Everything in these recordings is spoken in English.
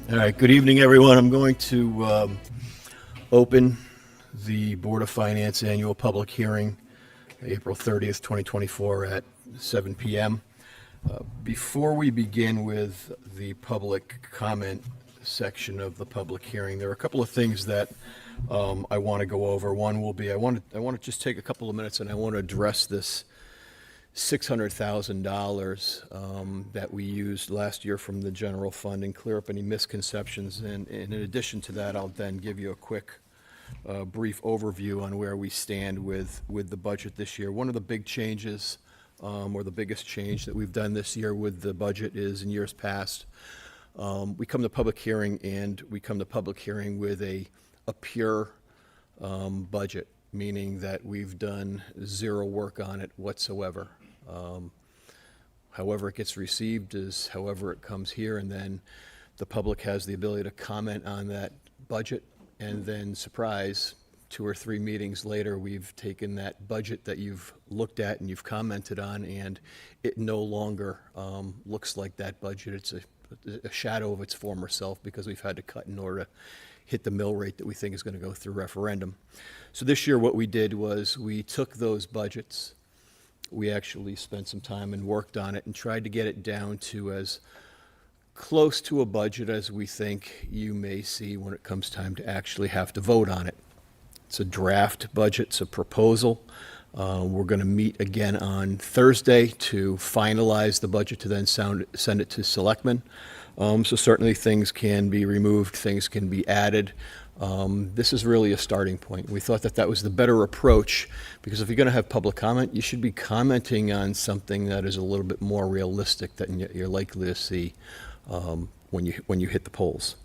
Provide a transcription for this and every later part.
All right, good evening, everyone. I'm going to open the Board of Finance annual public hearing, April 30th, 2024 at 7 p.m. Before we begin with the public comment section of the public hearing, there are a couple of things that I want to go over. One will be I want to just take a couple of minutes and I want to address this $600,000 that we used last year from the general fund and clear up any misconceptions. And in addition to that, I'll then give you a quick, brief overview on where we stand with the budget this year. One of the big changes, or the biggest change that we've done this year with the budget is in years past, we come to public hearing with a pure budget, meaning that we've done zero work on it whatsoever. However it gets received is however it comes here, and then the public has the ability to comment on that budget, and then surprise, 2 or 3 meetings later, we've taken that budget that you've looked at and you've commented on, and it no longer looks like that budget. It's a shadow of its former self because we've had to cut in order to hit the mill rate that we think is going to go through referendum. So this year what we did was we took those budgets, we actually spent some time and worked on it and tried to get it down to as close to a budget as we think you may see when it comes time to actually have to vote on it. It's a draft budget, it's a proposal. We're going to meet again on Thursday to finalize the budget to then send it to selectmen. So certainly things can be removed, things can be added. This is really a starting point. We thought that that was the better approach because if you're going to have public comment, you should be commenting on something that is a little bit more realistic than you're likely to see when you hit the polls.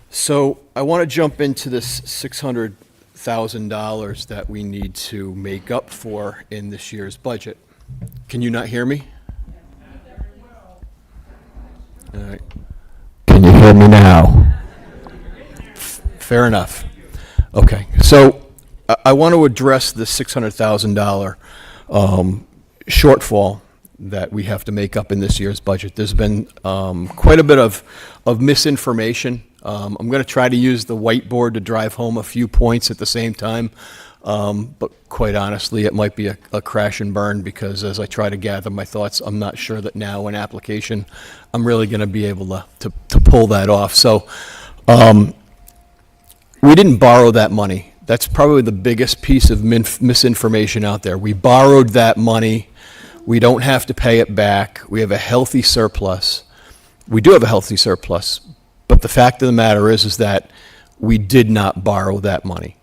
So I want to jump into this $600,000 that we need to make up for in this year's budget. Can you not hear me? All right. Can you hear me now? Fair enough. Okay, so I want to address the $600,000 shortfall that we have to make up in this year's budget. There's been quite a bit of misinformation. I'm going to try to use the whiteboard to drive home a few points at the same time, but quite honestly, it might be a crash and burn because as I try to gather my thoughts, I'm not sure that now in application I'm really going to be able to pull that off. So we didn't borrow that money. That's probably the biggest piece of misinformation out there. We borrowed that money. We don't have to pay it back. We have a healthy surplus. We do have a healthy surplus, but the fact of the matter is that we did not borrow that money.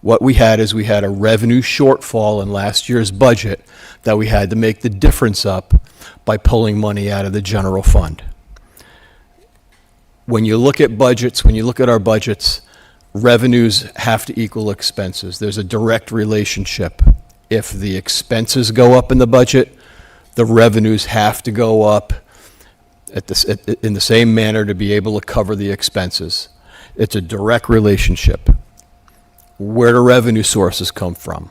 What we had is we had a revenue shortfall in last year's budget that we had to make the difference up by pulling money out of the general fund. When you look at budgets, when you look at our budgets, revenues have to equal expenses. There's a direct relationship. If the expenses go up in the budget, the revenues have to go up in the same manner to be able to cover the expenses. It's a direct relationship. Where do revenue sources come from?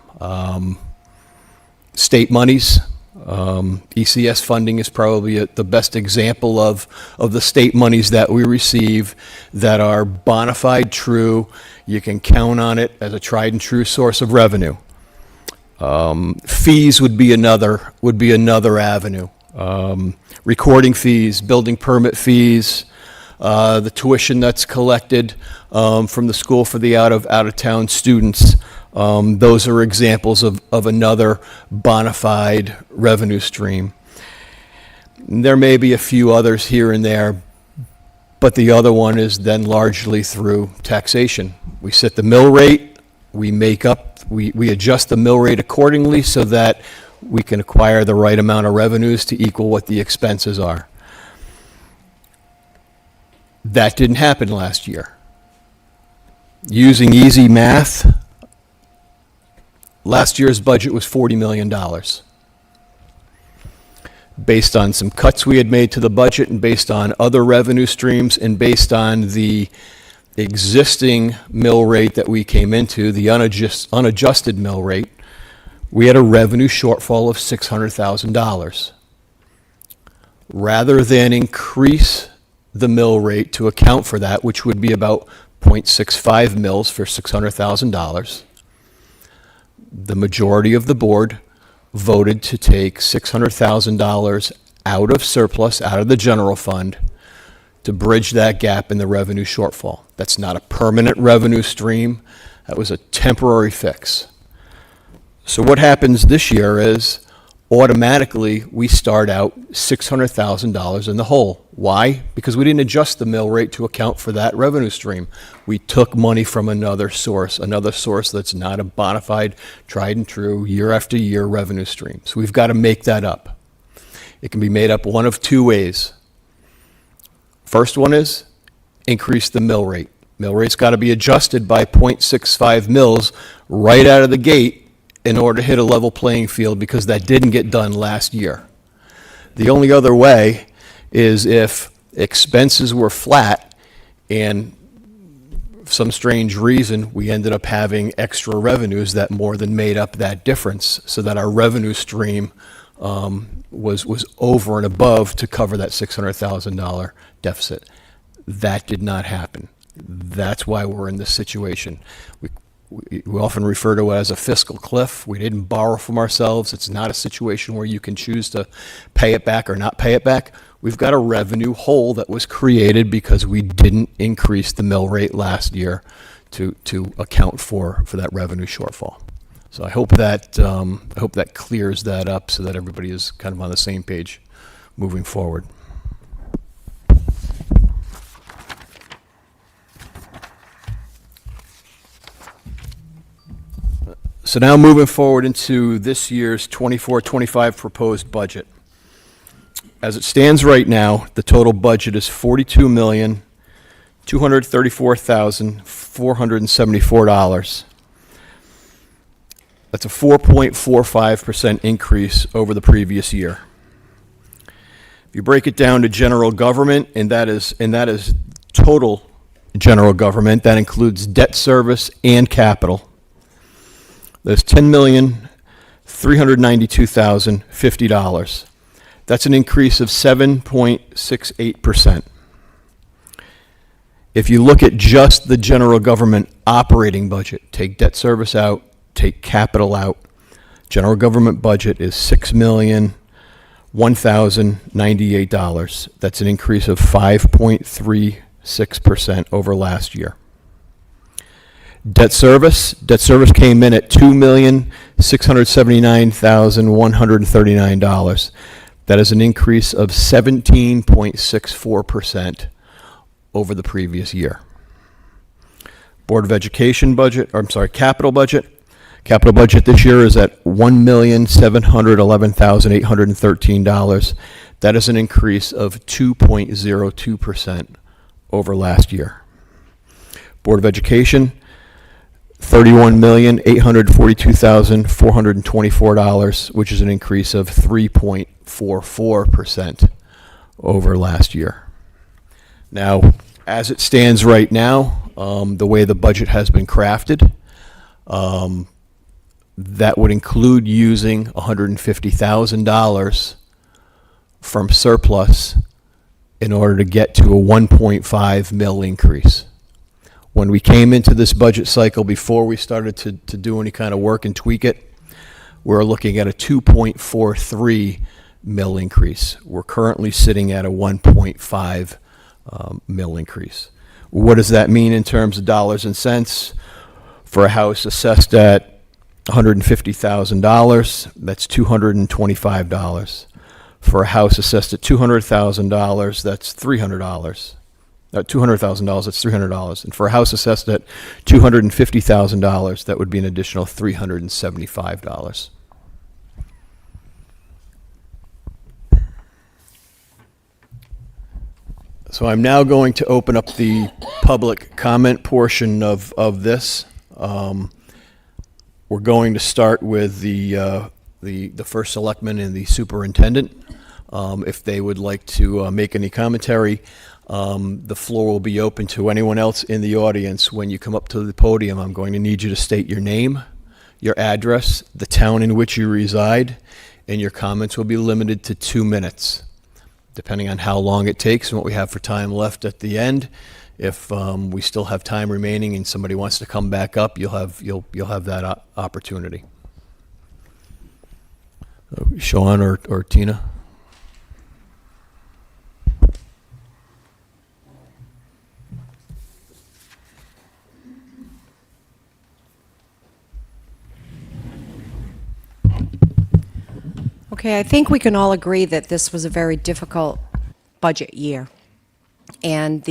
State monies. ECS funding is probably the best example of the state monies that we receive that are bona fide true. You can count on it as a tried and true source of revenue. Fees would be another avenue. Recording fees, building permit fees, the tuition that's collected from the school for the out of town students. Those are examples of another bona fide revenue stream. There may be a few others here and there, but the other one is then largely through taxation. We set the mill rate, we adjust the mill rate accordingly so that we can acquire the right amount of revenues to equal what the expenses are. That didn't happen last year. Using easy math, last year's budget was $40 million. Based on some cuts we had made to the budget and based on other revenue streams and based on the existing mill rate that we came into, the unadjusted mill rate, we had a revenue shortfall of $600,000. Rather than increase the mill rate to account for that, which would be about 0.65 mils for $600,000. The majority of the board voted to take $600,000 out of surplus, out of the general fund, to bridge that gap in the revenue shortfall. That's not a permanent revenue stream. That was a temporary fix. So what happens this year is automatically we start out $600,000 in the hole. Why? Because we didn't adjust the mill rate to account for that revenue stream. We took money from another source that's not a bona fide, tried and true, year after year revenue stream. So we've got to make that up. It can be made up one of two ways. First one is increase the mill rate. Mill rate's got to be adjusted by 0.65 mils right out of the gate in order to hit a level playing field, because that didn't get done last year. The only other way is if expenses were flat and for some strange reason we ended up having extra revenues that more than made up that difference, so that our revenue stream was over and above to cover that $600,000 deficit. That did not happen. That's why we're in this situation. We often refer to it as a fiscal cliff. We didn't borrow from ourselves. It's not a situation where you can choose to pay it back or not pay it back. We've got a revenue hole that was created because we didn't increase the mill rate last year to account for that revenue shortfall. So I hope that clears that up so that everybody is kind of on the same page moving forward. So now moving forward into this year's 24-25 proposed budget. As it stands right now, the total budget is $42,234,474. That's a 4.45% increase over the previous year. If you break it down to general government, and that is total general government, that includes debt service and capital. There's $10,392,050. That's an increase of 7.68%. If you look at just the general government operating budget, take debt service out, take capital out, general government budget is $6,001,098. That's an increase of 5.36% over last year. Debt service came in at $2,679,139. That is an increase of 17.64% over the previous year. Board of Education budget, capital budget. Capital budget this year is at $1,711,813. That is an increase of 2.02% over last year. Board of Education, $31,842,424, which is an increase of 3.44% over last year. Now, as it stands right now, the way the budget has been crafted, that would include using $150,000 from surplus in order to get to a 1.5 mil increase. When we came into this budget cycle, before we started to do any kind of work and tweak it, we're looking at a 2.43 mil increase. We're currently sitting at a 1.5 mil increase. What does that mean in terms of dollars and cents? For a house assessed at $150,000, that's $225. For a house assessed at $200,000, that's $300. $200,000, that's $300. And for a house assessed at $250,000, that would be an additional $375. So I'm now going to open up the public comment portion of this. We're going to start with the first selectman and the superintendent. If they would like to make any commentary, the floor will be open to anyone else in the audience. When you come up to the podium, I'm going to need you to state your name, your address, the town in which you reside, and your comments will be limited to 2 minutes. depending on how long it takes and what we have for time left at the end. If we still have time remaining and somebody wants to come back up, you'll have that opportunity. Sean or Tina? Okay, I think we can all agree that this was a very difficult budget year. And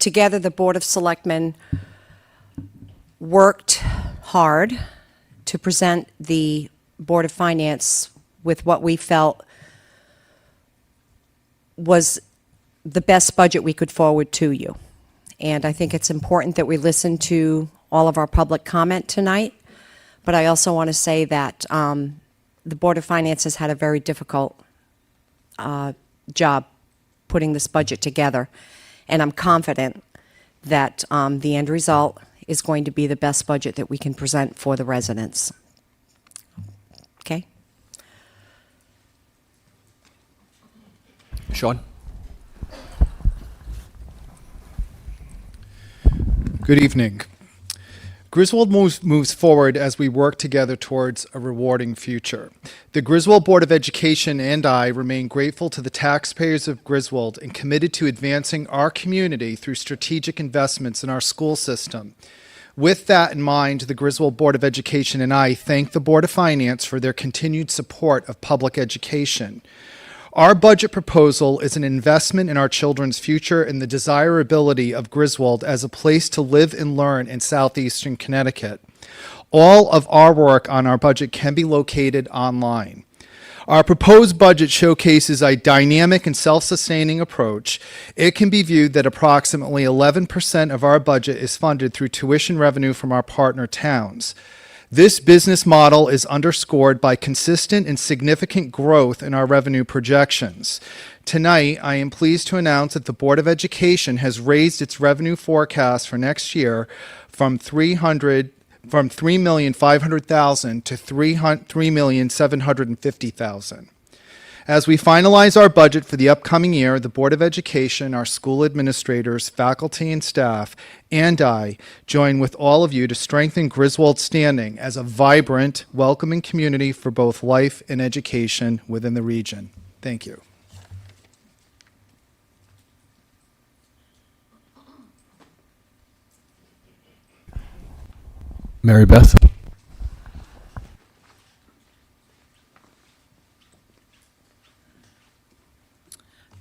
together the Board of Selectmen worked hard to present the Board of Finance with what we felt was the best budget we could forward to you. And I think it's important that we listen to all of our public comment tonight. But I also want to say that the Board of Finance has had a very difficult job putting this budget together. And I'm confident that the end result is going to be the best budget that we can present for the residents. Okay? Sean? Good evening. Griswold moves forward as we work together towards a rewarding future. The Griswold Board of Education and I remain grateful to the taxpayers of Griswold and committed to advancing our community through strategic investments in our school system. With that in mind, the Griswold Board of Education and I thank the Board of Finance for their continued support of public education. Our budget proposal is an investment in our children's future and the desirability of Griswold as a place to live and learn in southeastern Connecticut. All of our work on our budget can be located online. Our proposed budget showcases a dynamic and self-sustaining approach. It can be viewed that approximately 11% of our budget is funded through tuition revenue from our partner towns. This business model is underscored by consistent and significant growth in our revenue projections. Tonight, I am pleased to announce that the Board of Education has raised its revenue forecast for next year from $3,500,000 to $3,750,000. As we finalize our budget for the upcoming year, the Board of Education, our school administrators, faculty and staff, and I join with all of you to strengthen Griswold's standing as a vibrant, welcoming community for both life and education within the region. Thank you. Mary Beth?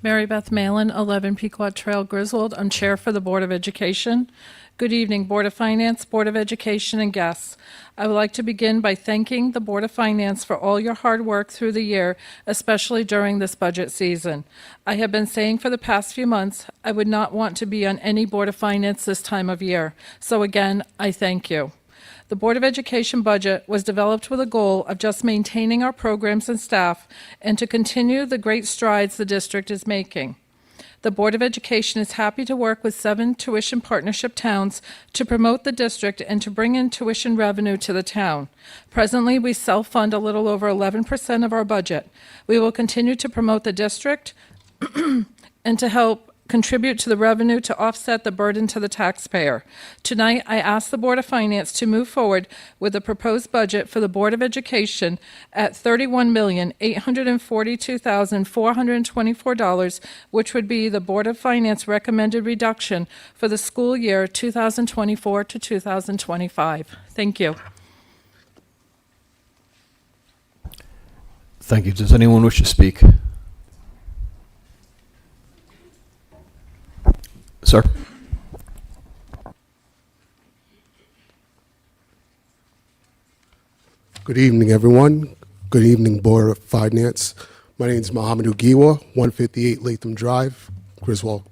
Mary Beth Malin, 11 Pequot Trail, Griswold. I'm Chair for the Board of Education. Good evening, Board of Finance, Board of Education, and guests. I would like to begin by thanking the Board of Finance for all your hard work through the year, especially during this budget season. I have been saying for the past few months, I would not want to be on any Board of Finance this time of year. So again, I thank you. The Board of Education budget was developed with a goal of just maintaining our programs and staff and to continue the great strides the district is making. The Board of Education is happy to work with 7 tuition partnership towns to promote the district and to bring in tuition revenue to the town. Presently, we self-fund a little over 11% of our budget. We will continue to promote the district and to help contribute to the revenue to offset the burden to the taxpayer. Tonight, I ask the Board of Finance to move forward with the proposed budget for the Board of Education at $31,842,424, which would be the Board of Finance recommended reduction for the school year 2024 to 2025. Thank you. Thank you. Does anyone wish to speak? Sir? Good evening, everyone. Good evening, Board of Finance. My name is Mohamedou Giwa, 158 Latham Drive, Griswold.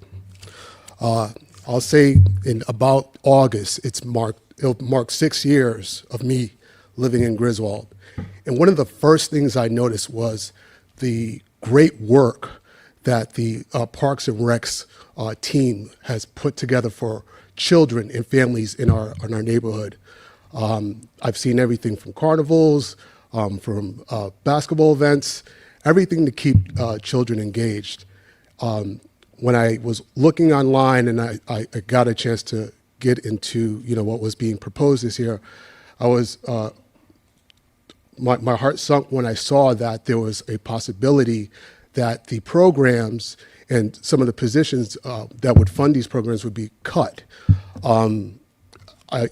I'll say in about August, it'll mark 6 years of me living in Griswold. And one of the first things I noticed was the great work that the Parks and Recs team has put together for children and families in our neighborhood. I've seen everything from carnivals, from basketball events, everything to keep children engaged. when I was looking online and I got a chance to get into, what was being proposed this year, I was, my heart sunk when I saw that there was a possibility that the programs and some of the positions that would fund these programs would be cut. I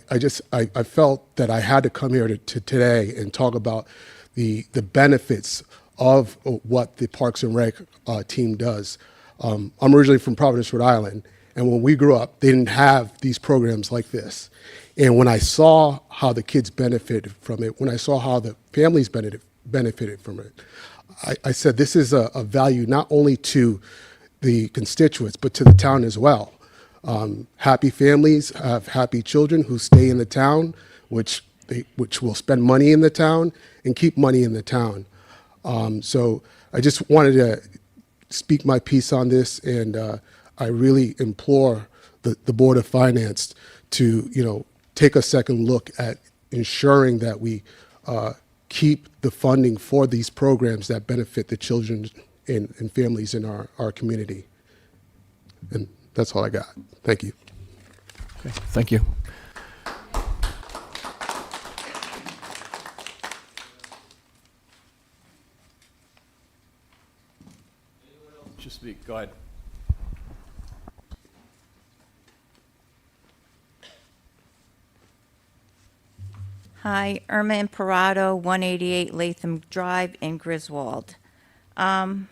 felt that I had to come here to today and talk about the benefits of what the Parks and Rec team does. I'm originally from Providence, Rhode Island, and when we grew up, they didn't have these programs like this. And when I saw how the kids benefited from it, when I saw how the families benefited from it, I said this is a value not only to the constituents, but to the town as well. Happy families have happy children who stay in the town, which will spend money in the town and keep money in the town. So I just wanted to speak my piece on this, and I really implore the Board of Finance to, take a second look at ensuring that we keep the funding for these programs that benefit the children and families in our community. And that's all I got. Thank you. Okay, thank you. Just speak, go ahead. Hi, Irma Imparato, 188 Latham Drive in Griswold. I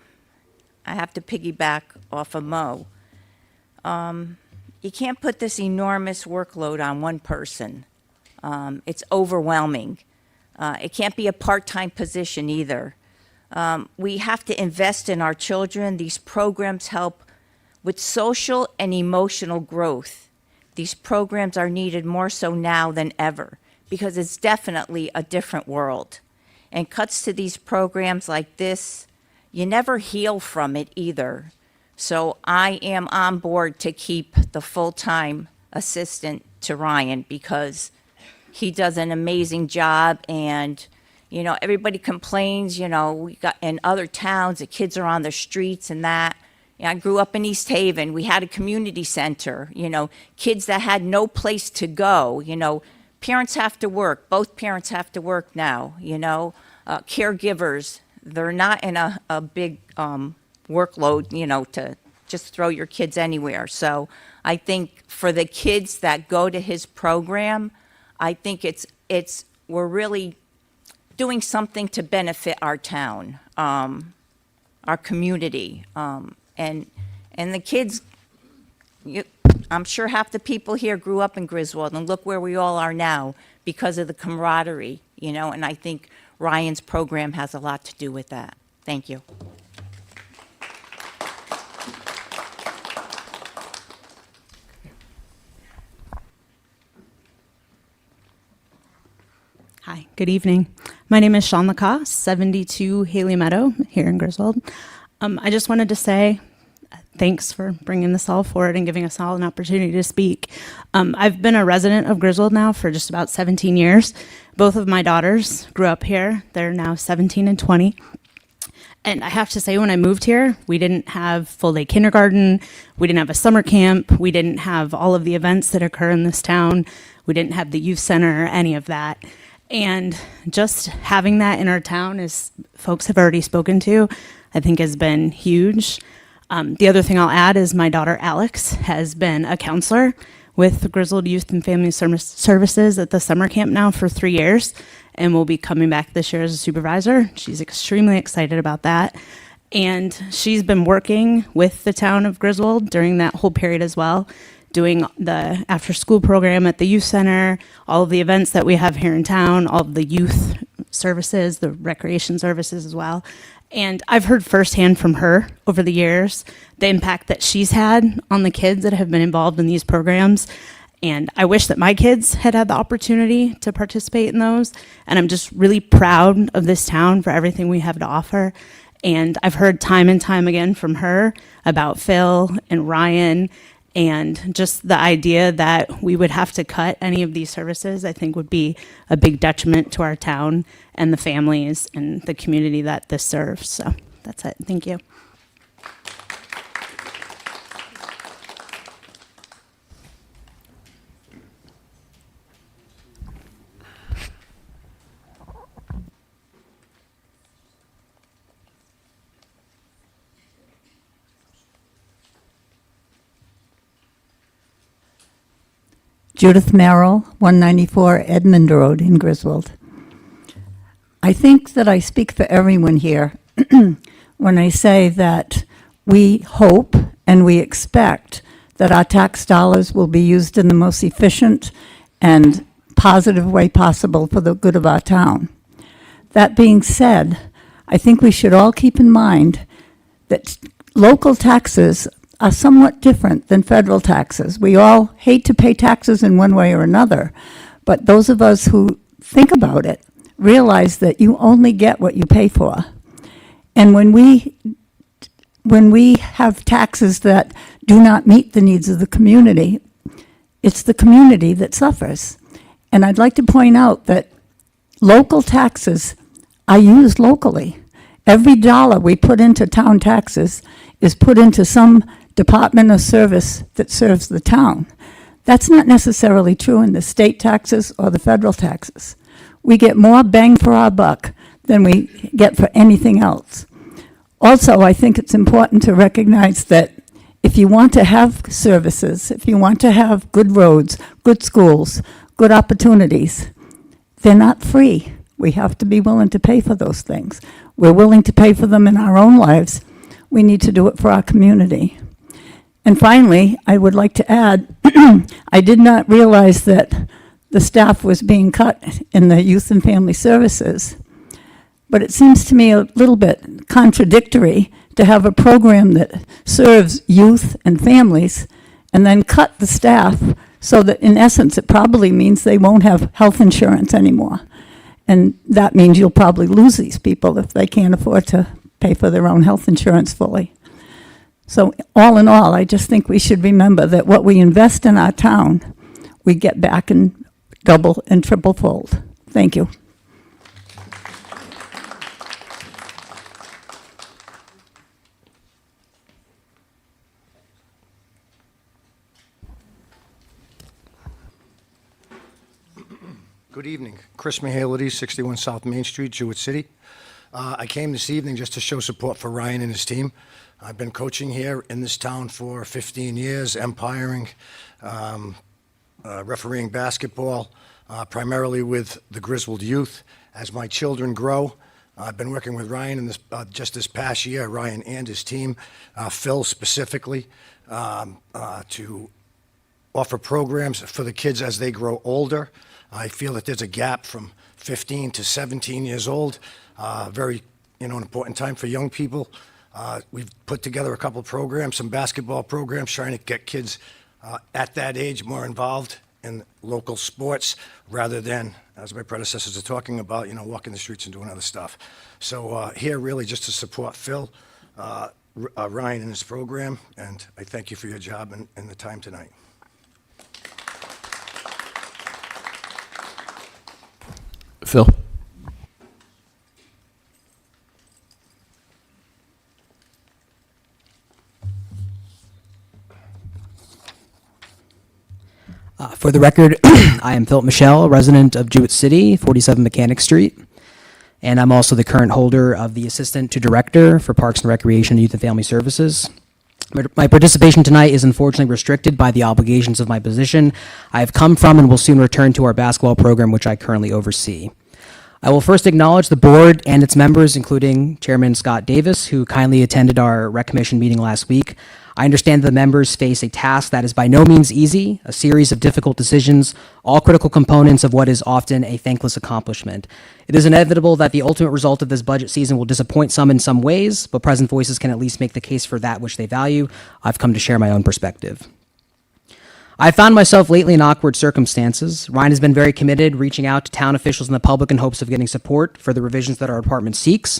have to piggyback off of Mo. You can't put this enormous workload on one person. It's overwhelming. It can't be a part-time position either. We have to invest in our children. These programs help with social and emotional growth. These programs are needed more so now than ever, because it's definitely a different world. And cuts to these programs like this, you never heal from it either. So I am on board to keep the full-time assistant to Ryan, because he does an amazing job. And, everybody complains, we got in other towns, the kids are on the streets and that. I grew up in East Haven. We had a community center, kids that had no place to go, Parents have to work. Both parents have to work now, caregivers, they're not in a big workload, to just throw your kids anywhere. So I think for the kids that go to his program, I think we're really doing something to benefit our town, our community, and the kids. I'm sure half the people here grew up in Griswold, and look where we all are now because of the camaraderie, and I think Ryan's program has a lot to do with that. Thank you. Hi, good evening. My name is Sean Lacoste, 72 Haley Meadow here in Griswold. I just wanted to say thanks for bringing this all forward and giving us all an opportunity to speak. I've been a resident of Griswold now for just about 17 years. Both of my daughters grew up here. They're now 17 and 20. And I have to say, when I moved here, we didn't have full-day kindergarten. We didn't have a summer camp. We didn't have all of the events that occur in this town. We didn't have the youth center, any of that. And just having that in our town, as folks have already spoken to, I think has been huge. The other thing I'll add is my daughter Alex has been a counselor with the Griswold Youth and Family Services at the summer camp now for 3 years, and will be coming back this year as a supervisor. She's extremely excited about that. And she's been working with the town of Griswold during that whole period as well, doing the after-school program at the youth center, all of the events that we have here in town, all of the youth services, the recreation services as well. And I've heard firsthand from her over the years the impact that she's had on the kids that have been involved in these programs. And I wish that my kids had had the opportunity to participate in those. And I'm just really proud of this town for everything we have to offer. And I've heard time and time again from her about Phil and Ryan, and just the idea that we would have to cut any of these services, I think would be a big detriment to our town and the families and the community that this serves. So that's it. Thank you. Judith Merrill, 194 Edmund Road in Griswold. I think that I speak for everyone here when I say that we hope and we expect that our tax dollars will be used in the most efficient and positive way possible for the good of our town. That being said, I think we should all keep in mind that local taxes are somewhat different than federal taxes. We all hate to pay taxes in one way or another, but those of us who think about it realize that you only get what you pay for. And when we have taxes that do not meet the needs of the community, it's the community that suffers. And I'd like to point out that local taxes are used locally. Every dollar we put into town taxes is put into some department or service that serves the town. That's not necessarily true in the state taxes or the federal taxes. We get more bang for our buck than we get for anything else. Also, I think it's important to recognize that if you want to have services, if you want to have good roads, good schools, good opportunities, they're not free. We have to be willing to pay for those things. We're willing to pay for them in our own lives. We need to do it for our community. And finally, I would like to add, I did not realize that the staff was being cut in the Youth and Family Services. But it seems to me a little bit contradictory to have a program that serves youth and families and then cut the staff so that in essence it probably means they won't have health insurance anymore. And that means you'll probably lose these people if they can't afford to pay for their own health insurance fully. So all in all, I just think we should remember that what we invest in our town, we get back in double and triple fold. Thank you. Good evening. Chris Mahality, 61 South Main Street, Jewett City. I came this evening just to show support for Ryan and his team. I've been coaching here in this town for 15 years, umpiring, refereeing basketball, primarily with the Griswold youth. As my children grow, I've been working with Ryan in this, just this past year, Ryan and his team, Phil specifically, to offer programs for the kids as they grow older. I feel that there's a gap from 15 to 17 years old, very, an important time for young people. We've put together a couple of programs, some basketball programs, trying to get kids at that age more involved in local sports rather than, as my predecessors are talking about, walking the streets and doing other stuff. So here really just to support Phil, Ryan and his program, and I thank you for your job and the time tonight. Phil? For the record, I am Philip Michelle, resident of Jewett City, 47 Mechanic Street, and I'm also the current holder of the Assistant to Director for Parks and Recreation and Youth and Family Services. My participation tonight is unfortunately restricted by the obligations of my position. I have come from and will soon return to our basketball program, which I currently oversee. I will first acknowledge the board and its members, including Chairman Scott Davis, who kindly attended our rec commission meeting last week. I understand the members face a task that is by no means easy, a series of difficult decisions, all critical components of what is often a thankless accomplishment. It is inevitable that the ultimate result of this budget season will disappoint some in some ways, but present voices can at least make the case for that which they value. I've come to share my own perspective. I found myself lately in awkward circumstances. Ryan has been very committed, reaching out to town officials and the public in hopes of getting support for the revisions that our department seeks,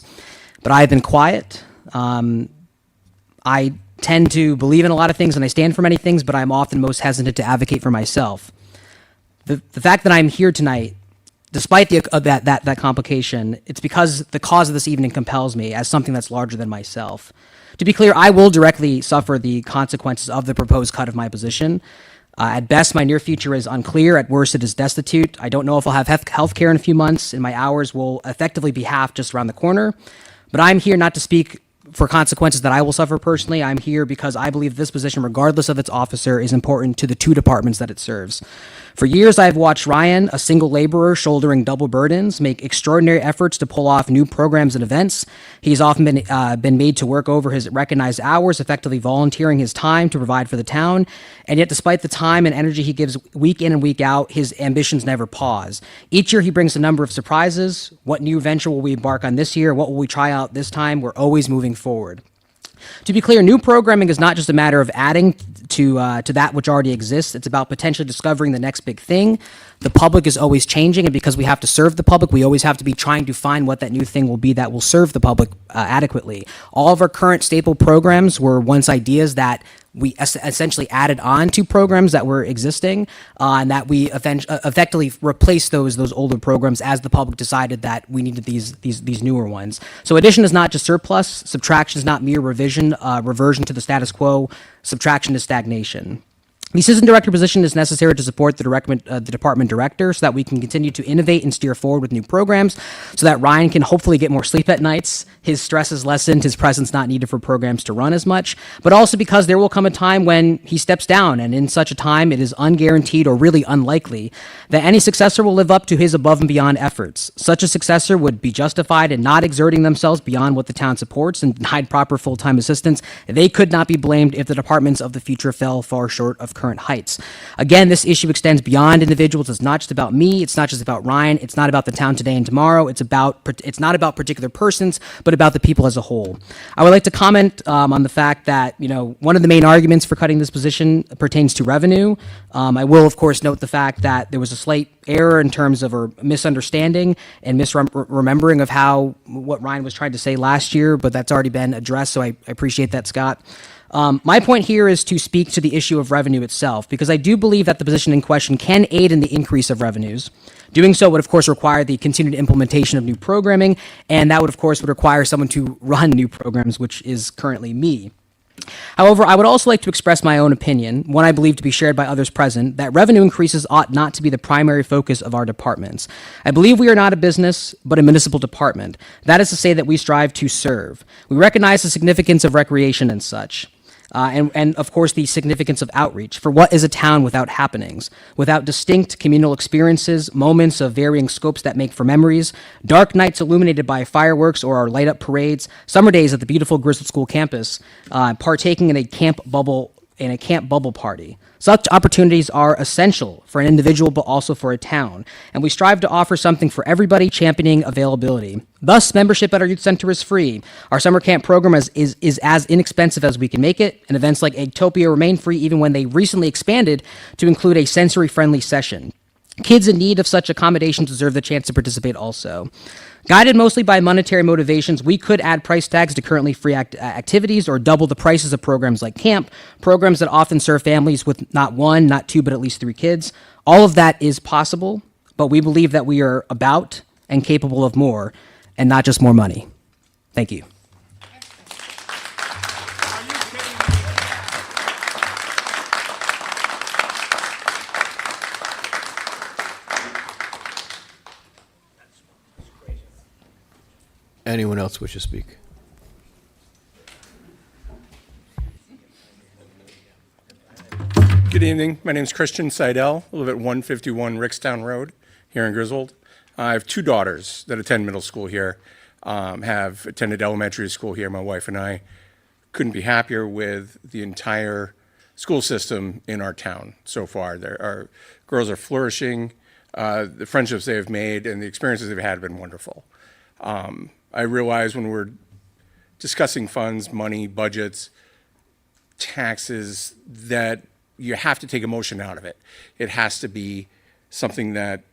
but I have been quiet. I tend to believe in a lot of things and I stand for many things, but I'm often most hesitant to advocate for myself. The fact that I'm here tonight, despite that complication, it's because the cause of this evening compels me as something that's larger than myself. To be clear, I will directly suffer the consequences of the proposed cut of my position. At best, my near future is unclear. At worst, it is destitute. I don't know if I'll have health care in a few months, and my hours will effectively be half just around the corner. But I'm here not to speak for consequences that I will suffer personally. I'm here because I believe this position, regardless of its officer, is important to the two departments that it serves. For years, I've watched Ryan, a single laborer shouldering double burdens, make extraordinary efforts to pull off new programs and events. He's often been made to work over his recognized hours, effectively volunteering his time to provide for the town. And yet, despite the time and energy he gives week in and week out, his ambitions never pause. Each year, he brings a number of surprises. What new venture will we embark on this year? What will we try out this time? We're always moving forward. To be clear, new programming is not just a matter of adding to that which already exists. It's about potentially discovering the next big thing. The public is always changing, and because we have to serve the public, we always have to be trying to find what that new thing will be that will serve the public adequately. All of our current staple programs were once ideas that we essentially added on to programs that were existing, and that we effectively replaced those older programs as the public decided that we needed these newer ones. So addition is not just surplus, subtraction is not mere reversion to the status quo, subtraction is stagnation. The assistant director position is necessary to support the department director so that we can continue to innovate and steer forward with new programs so that Ryan can hopefully get more sleep at nights, his stress is lessened, his presence not needed for programs to run as much, but also because there will come a time when he steps down, and in such a time it is unguaranteed or really unlikely that any successor will live up to his above and beyond efforts. Such a successor would be justified in not exerting themselves beyond what the town supports and denied proper full-time assistance. They could not be blamed if the departments of the future fell far short of current heights. Again, this issue extends beyond individuals. It's not just about me. It's not just about Ryan. It's not about the town today and tomorrow. It's not about particular persons, but about the people as a whole. I would like to comment on the fact that, one of the main arguments for cutting this position pertains to revenue. I will, of course, note the fact that there was a slight error in terms of a misunderstanding and misremembering of what Ryan was trying to say last year, but that's already been addressed, so I appreciate that, Scott. My point here is to speak to the issue of revenue itself, because I do believe that the position in question can aid in the increase of revenues. Doing so would, of course, require the continued implementation of new programming, and that would, of course, require someone to run new programs, which is currently me. However, I would also like to express my own opinion, one I believe to be shared by others present, that revenue increases ought not to be the primary focus of our departments. I believe we are not a business, but a municipal department. That is to say that we strive to serve. We recognize the significance of recreation and such. And of course, the significance of outreach. For what is a town without happenings? Without distinct communal experiences, moments of varying scopes that make for memories, dark nights illuminated by fireworks or our light-up parades, summer days at the beautiful Griswold School campus, partaking in a camp bubble party. Such opportunities are essential for an individual, but also for a town, and we strive to offer something for everybody, championing availability. Thus, membership at our youth center is free. Our summer camp program is as inexpensive as we can make it, and events like Eggtopia remain free even when they recently expanded to include a sensory-friendly session. Kids in need of such accommodations deserve the chance to participate also. Guided mostly by monetary motivations, we could add price tags to currently free activities or double the prices of programs like camp, programs that often serve families with not one, not two, but at least 3 kids. All of that is possible, but we believe that we are about and capable of more, and not just more money. Thank you. Anyone else wish to speak? Good evening. My name is Christian Seidel. I live at 151 Rickstown Road here in Griswold. I have 2 daughters that attend middle school here, have attended elementary school here. My wife and I couldn't be happier with the entire school system in our town so far. Our girls are flourishing. The friendships they have made and the experiences they've had have been wonderful. I realize when we're discussing funds, money, budgets, taxes, that you have to take emotion out of it. It has to be something that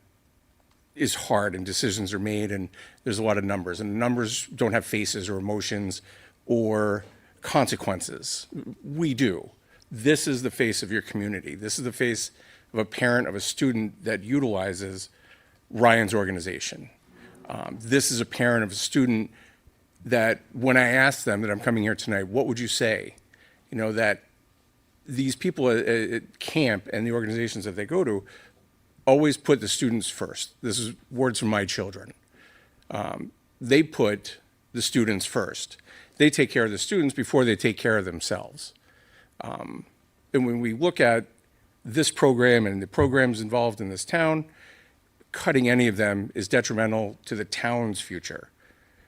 is hard and decisions are made and there's a lot of numbers. And the numbers don't have faces or emotions or consequences. We do. This is the face of your community. This is the face of a parent, of a student that utilizes Ryan's organization. This is a parent of a student that when I asked them that I'm coming here tonight, what would you say? That these people at camp and the organizations that they go to always put the students first. This is words from my children. They put the students first. They take care of the students before they take care of themselves. And when we look at this program and the programs involved in this town, cutting any of them is detrimental to the town's future.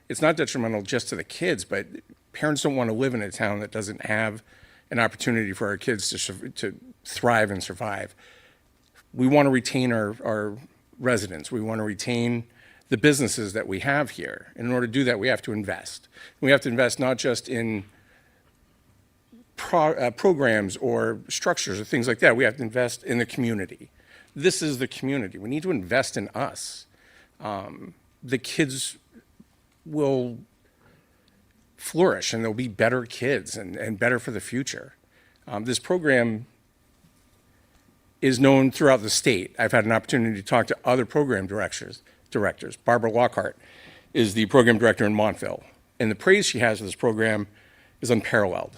It's not detrimental just to the kids, but parents don't want to live in a town that doesn't have an opportunity for our kids to thrive and survive. We want to retain our residents. We want to retain the businesses that we have here. And in order to do that, we have to invest. We have to invest not just in programs or structures or things like that. We have to invest in the community. This is the community. We need to invest in us. The kids will flourish and they'll be better kids and better for the future. This program is known throughout the state. I've had an opportunity to talk to other program directors. Barbara Lockhart is the program director in Montville, and the praise she has for this program is unparalleled.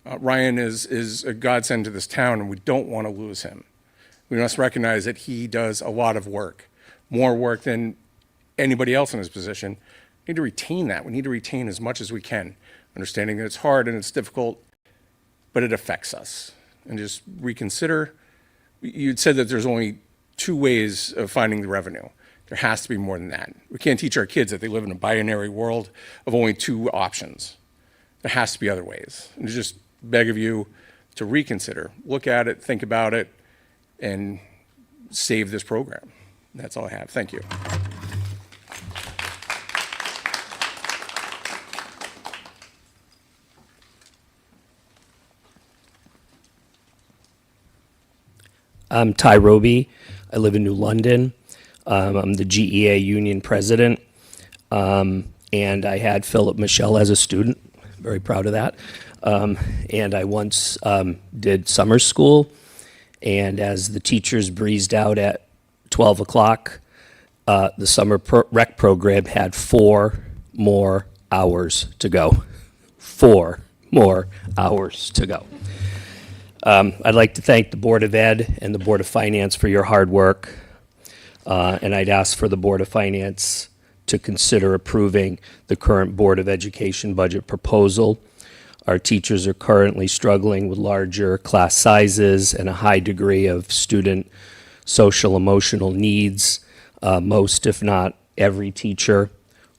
Ryan is a godsend to this town, and we don't want to lose him. We must recognize that he does a lot of work, more work than anybody else in his position. We need to retain that. We need to retain as much as we can, understanding that it's hard and it's difficult, but it affects us. And just reconsider. You'd said that there's only 2 ways of finding the revenue. There has to be more than that. We can't teach our kids that they live in a binary world of only 2 options. There has to be other ways. And just beg of you to reconsider, look at it, think about it, and save this program. That's all I have. Thank you. I'm Ty Roby. I live in New London. I'm the GEA union president. And I had Philip Michelle as a student. Very proud of that. And I once did summer school. And as the teachers breezed out at 12 o'clock, the summer rec program had 4 more hours to go. 4 more hours to go. I'd like to thank the Board of Ed and the Board of Finance for your hard work. And I'd ask for the Board of Finance to consider approving the current Board of Education budget proposal. Our teachers are currently struggling with larger class sizes and a high degree of student social emotional needs. Most, if not every teacher,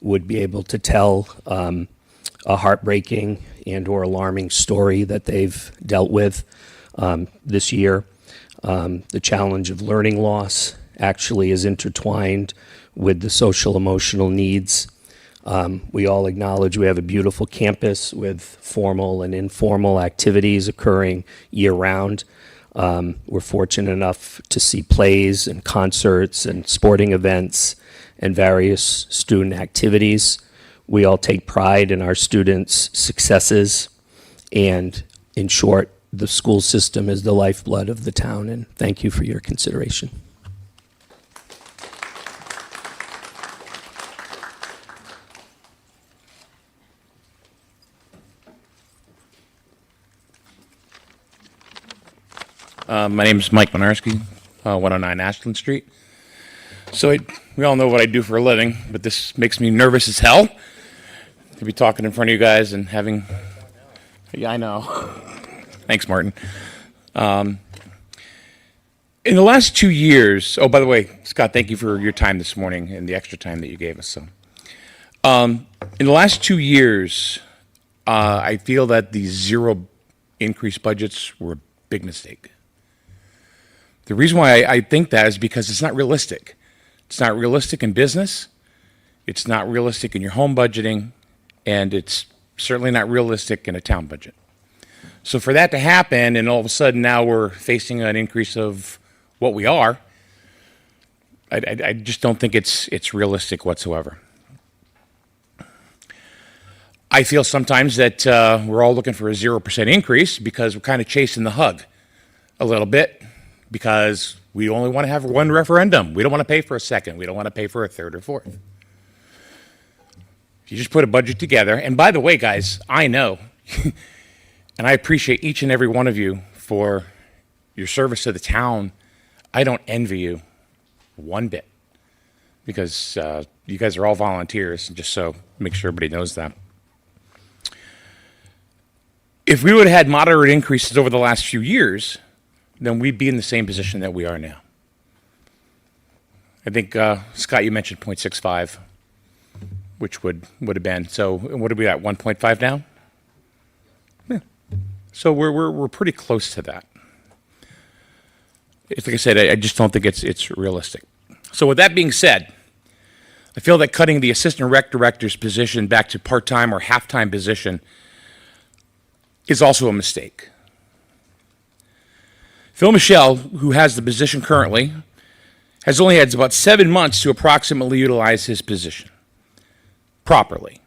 would be able to tell a heartbreaking and or alarming story that they've dealt with this year. The challenge of learning loss actually is intertwined with the social emotional needs. We all acknowledge we have a beautiful campus with formal and informal activities occurring year-round. We're fortunate enough to see plays and concerts and sporting events and various student activities. We all take pride in our students' successes, and in short, the school system is the lifeblood of the town, and thank you for your consideration. My name is Mike Monarski, 109 Ashland Street. So we all know what I do for a living, but this makes me nervous as hell to be talking in front of you guys and having... Yeah, I know. Thanks, Martin. In the last 2 years... Oh, by the way, Scott, thank you for your time this morning and the extra time that you gave us. So, in the last 2 years, I feel that the zero increase budgets were a big mistake. The reason why I think that is because it's not realistic. It's not realistic in business, it's not realistic in your home budgeting, and it's certainly not realistic in a town budget. So for that to happen, and all of a sudden now we're facing an increase of what we are, I just don't think it's realistic whatsoever. I feel sometimes that we're all looking for a 0% increase because we're kind of chasing the hug a little bit, because we only want to have one referendum. We don't want to pay for a second. We don't want to pay for a third or fourth. If you just put a budget together, and by the way, guys, I know, and I appreciate each and every one of you for your service to the town. I don't envy you one bit, because you guys are all volunteers, and just so make sure everybody knows that. If we would have had moderate increases over the last few years, then we'd be in the same position that we are now. I think, Scott, you mentioned 0.65, which would have been, so what are we at, 1.5 now? Yeah. So we're pretty close to that. It's like I said, I just don't think it's realistic. So with that being said, I feel that cutting the assistant rec director's position back to part-time or half-time position is also a mistake. Phil Michelle, who has the position currently, has only had about 7 months to approximately utilize his position properly.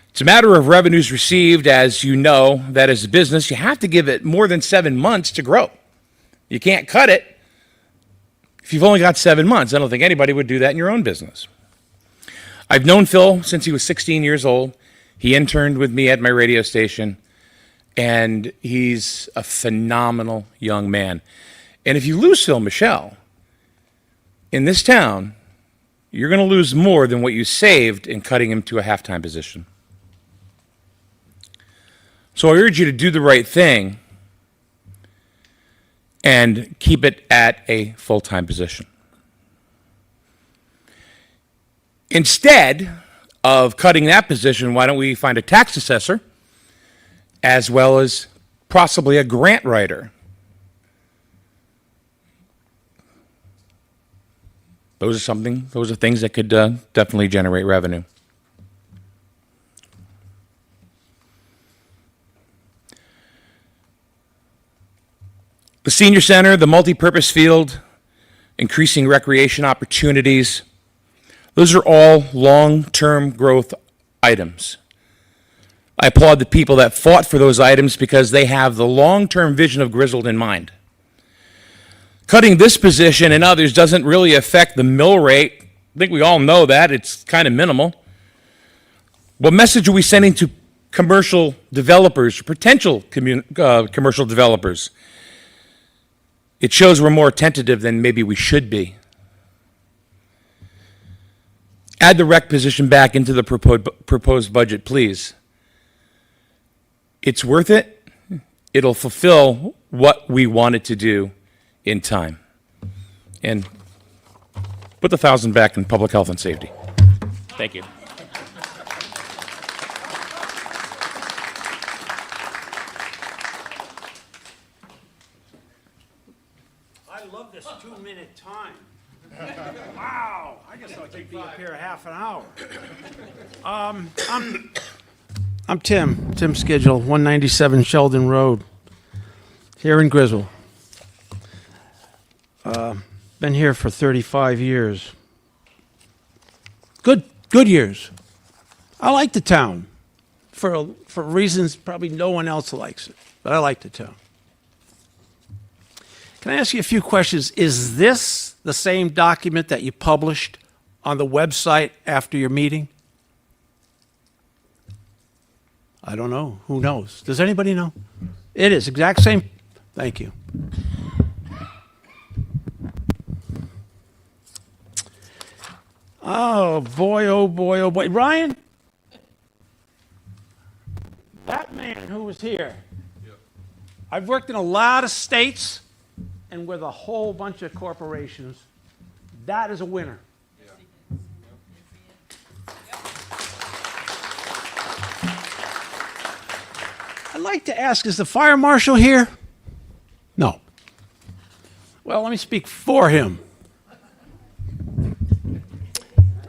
It's a matter of revenues received, as you know, that as a business, you have to give it more than 7 months to grow. You can't cut it if you've only got 7 months. I don't think anybody would do that in your own business. I've known Phil since he was 16 years old. He interned with me at my radio station, and he's a phenomenal young man. And if you lose Phil Michelle in this town, you're going to lose more than what you saved in cutting him to a half-time position. So I urge you to do the right thing and keep it at a full-time position. Instead of cutting that position, why don't we find a tax assessor as well as possibly a grant writer? Those are things that could definitely generate revenue. The senior center, the multi-purpose field, increasing recreation opportunities, those are all long-term growth items. I applaud the people that fought for those items because they have the long-term vision of Griswold in mind. Cutting this position and others doesn't really affect the mill rate. I think we all know that. It's kind of minimal. What message are we sending to commercial developers, potential commercial developers? It shows we're more tentative than maybe we should be. Add the rec position back into the proposed budget, please. It's worth it. It'll fulfill what we wanted to do in time. And put the 1,000 back in public health and safety. Thank you. I love this 2-minute time. Wow, I guess I'll be up here half an hour. I'm Tim Schedule, 197 Sheldon Road, here in Griswold. Been here for 35 years. Good years. I like the town for reasons probably no one else likes it, but I like the town. Can I ask you a few questions? Is this the same document that you published on the website after your meeting? I don't know. Who knows? Does anybody know? It is exact same. Thank you. Oh boy, oh boy, oh boy. Ryan? That man who was here. Yep. I've worked in a lot of states and with a whole bunch of corporations. That is a winner. Yeah. I'd like to ask, is the fire marshal here? No. Well, let me speak for him.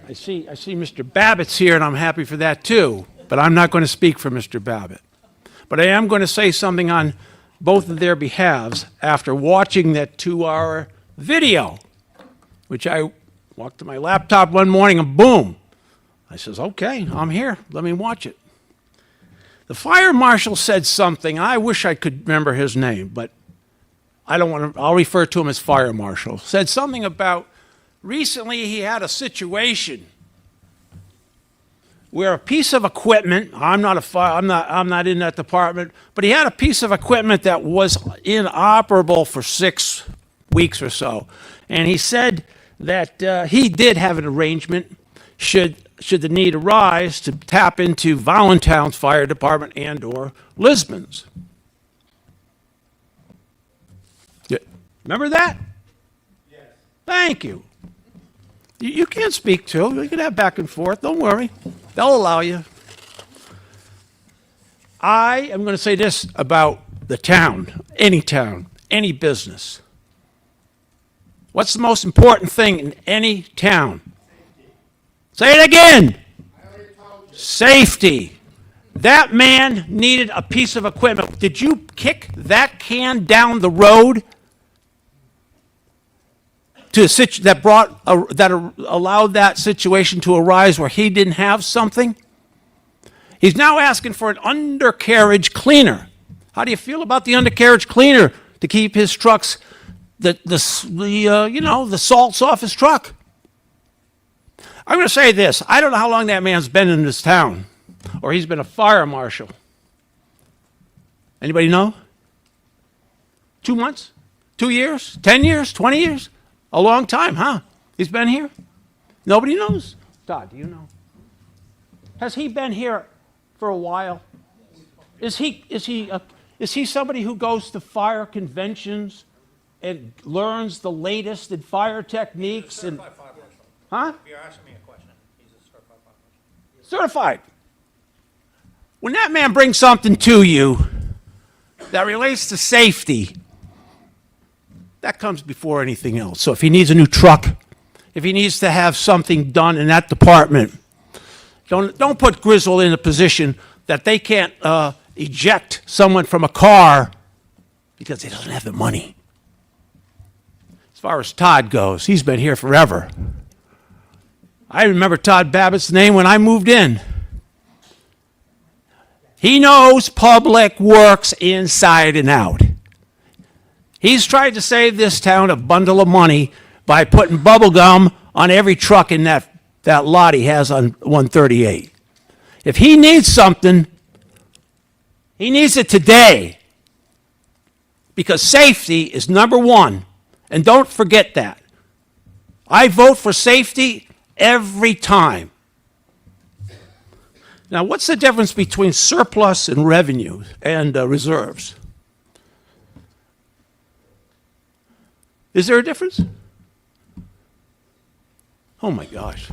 I see Mr. Babbitt's here, and I'm happy for that too, but I'm not going to speak for Mr. Babbitt. But I am going to say something on both of their behalves after watching that 2-hour video, which I walked to my laptop one morning and boom, I says, okay, I'm here, let me watch it. The fire marshal said something, I wish I could remember his name, but I don't want to, I'll refer to him as fire marshal, said something about recently he had a situation where a piece of equipment, I'm not in that department, but he had a piece of equipment that was inoperable for 6 weeks or so. And he said that he did have an arrangement should the need arise to tap into Voluntown's fire department and or Lisbon's. Remember that? Yes. Thank you. You can speak too. We can have back and forth. Don't worry. They'll allow you. I am going to say this about the town, any business. What's the most important thing in any town? Say it again. Safety. That man needed a piece of equipment. Did you kick that can down the road to a that allowed that situation to arise where he didn't have something? He's now asking for an undercarriage cleaner. How do you feel about the undercarriage cleaner to keep his trucks, the salts off his truck? I'm going to say this. I don't know how long that man's been in this town, or he's been a fire marshal. Anybody know? 2 months? 2 years? 10 years? 20 years? A long time, huh? He's been here? Nobody knows? Todd, do you know? Has he been here for a while? Is he somebody who goes to fire conventions and learns the latest in fire techniques? And huh? You're asking me a question. He's a certified fire marshal. Certified. When that man brings something to you that relates to safety, that comes before anything else. So if he needs a new truck, if he needs to have something done in that department, don't put Griswold in a position that they can't eject someone from a car because he doesn't have the money. As far as Todd goes, he's been here forever. I remember Todd Babbitt's name when I moved in. He knows public works inside and out. He's tried to save this town a bundle of money by putting bubble gum on every truck in that lot he has on 138. If he needs something, he needs it today, because safety is number one. And don't forget that. I vote for safety every time. Now, what's the difference between surplus and revenue and reserves? Is there a difference? Oh my gosh.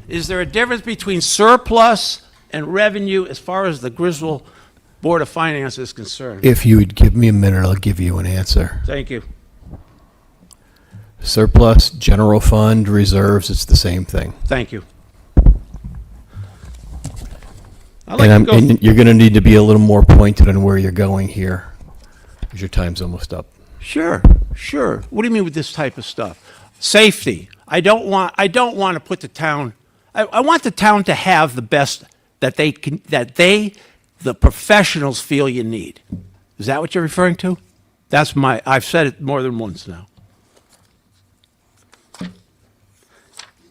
Is there a difference between surplus and revenue as far as the Griswold Board of Finance is concerned? If you would give me a minute, I'll give you an answer. Thank you. Surplus, general fund, reserves, it's the same thing. Thank you. And you're going to need to be a little more pointed on where you're going here, because your time's almost up. Sure. What do you mean with this type of stuff? Safety. I don't want to put the town. I want the town to have the best that the professionals feel you need. Is that what you're referring to? I've said it more than once now.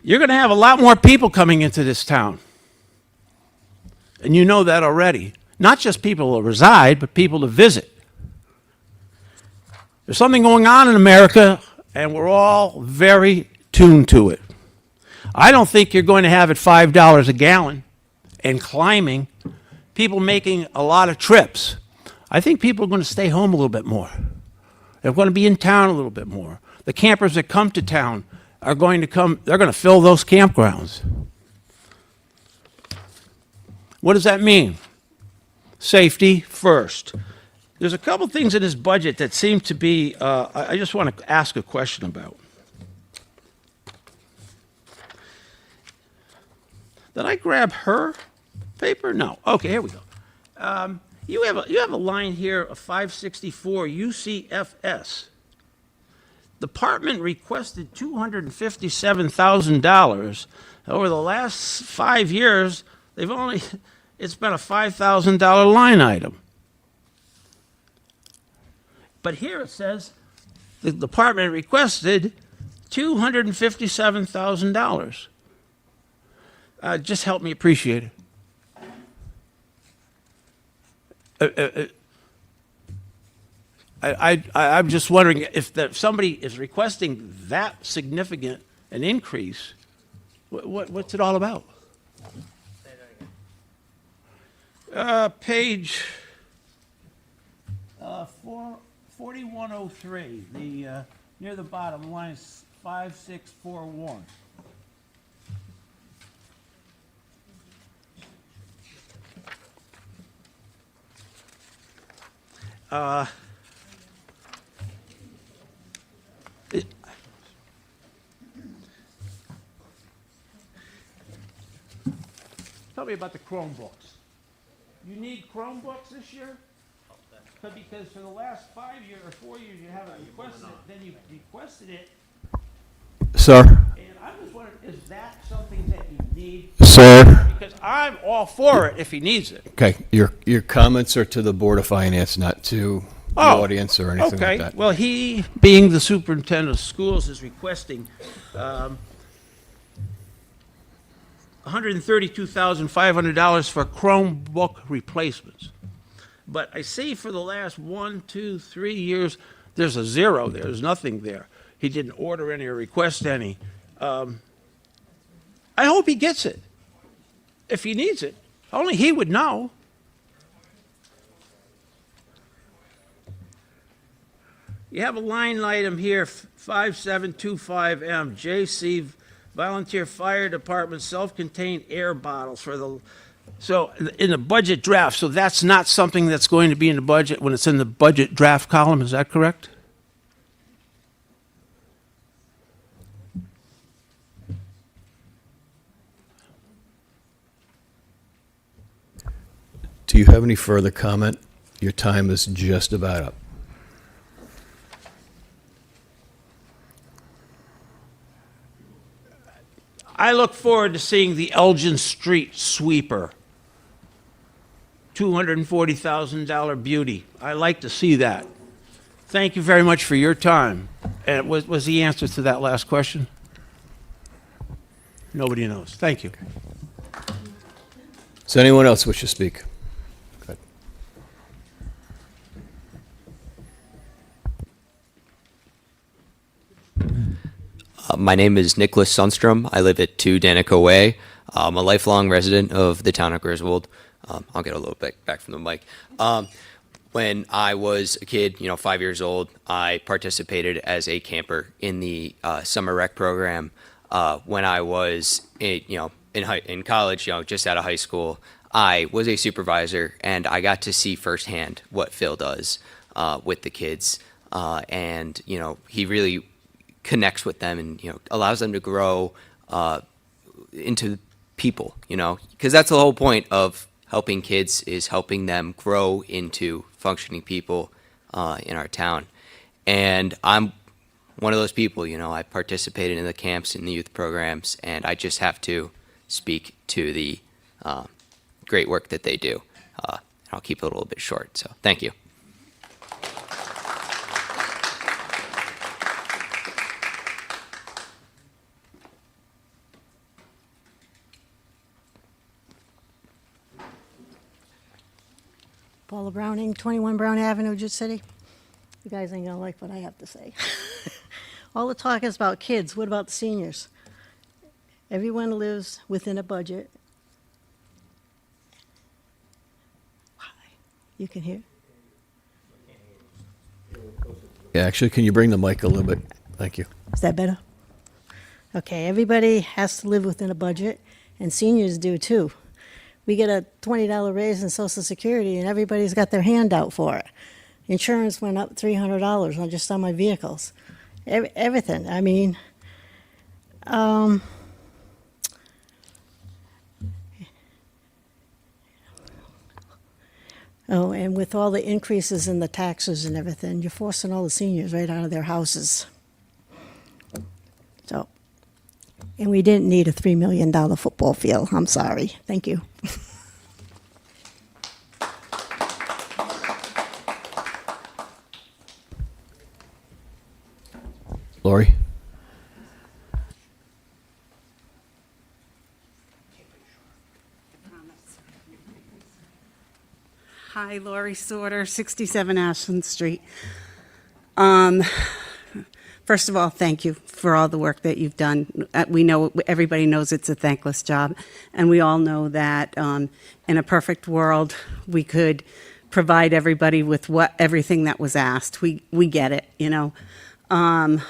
You're going to have a lot more people coming into this town. And you know that already. Not just people to reside, but people to visit. There's something going on in America, and we're all very tuned to it. I don't think you're going to have at $5 a gallon and climbing, people making a lot of trips. I think people are going to stay home a little bit more. They're going to be in town a little bit more. The campers that come to town are going to come, they're going to fill those campgrounds. What does that mean? Safety first. There's a couple things in this budget that seem to be, I just want to ask a question about. Did I grab her paper? No. Okay, here we go. You have a line here of 564 UCFS. Department requested $257,000. Over the last 5 years, it's been a $5,000 line item. But here it says the department requested $257,000. Just help me appreciate it. I'm just wondering if somebody is requesting that significant an increase, what's it all about? Page 4103, the, near the bottom, line 5641. Tell me about the Chromebooks. You need Chromebooks this year? Because for the last 5 years or 4 years, you haven't requested it, then you requested it, Sir? and I'm just wondering, is that something that you need? Sir? Because I'm all for it if he needs it. Okay, your comments are to the Board of Finance, not to the audience or anything like that. Okay, well, he, being the superintendent of schools, is requesting $132,500 for Chromebook replacements. But I see for the last 1, 2, 3 years, there's a zero there. There's nothing there. He didn't order any or request any. I hope he gets it. If he needs it, only he would know. You have a line item here, 5725M, JC Volunteer Fire Department self-contained air bottles for the, so in the budget draft, so that's not something that's going to be in the budget when it's in the budget draft column, is that correct? Do you have any further comment? Your time is just about up. I look forward to seeing the Elgin Street sweeper. $240,000 beauty. I like to see that. Thank you very much for your time. And was the answer to that last question? Nobody knows. Thank you. Does anyone else wish to speak? Go ahead. My name is Nicholas Sundstrom. I live at 2 Danico Way. I'm a lifelong resident of the town of Griswold. I'll get a little bit back from the mic. When I was a kid, 5 years old, I participated as a camper in the summer rec program. When I was, in college, just out of high school, I was a supervisor, and I got to see firsthand what Phil does with the kids. And he really connects with them and allows them to grow into people, because that's the whole point of helping kids, is helping them grow into functioning people in our town. And I'm one of those people. I participated in the camps and the youth programs, and I just have to speak to the great work that they do. I'll keep it a little bit short, so thank you. Paula Browning, 21 Brown Avenue, Jute City. You guys ain't gonna like what I have to say. All the talk is about kids. What about the seniors? Everyone lives within a budget. You can hear? Yeah, actually, can you bring the mic a little bit? Thank you. Is that better? Okay, everybody has to live within a budget, and seniors do too. We get a $20 raise in Social Security, and everybody's got their hand out for it. Insurance went up $300 on just on my vehicles. Everything. I mean, oh, and with all the increases in the taxes and everything, you're forcing all the seniors right out of their houses. So, and we didn't need a $3 million football field. I'm sorry. Thank you. Lori? Hi, Lori Sorter, 67 Ashland Street. First of all, thank you for all the work that you've done. We know, everybody knows it's a thankless job, and we all know that in a perfect world, we could provide everybody with everything that was asked. We get it, you know. I'm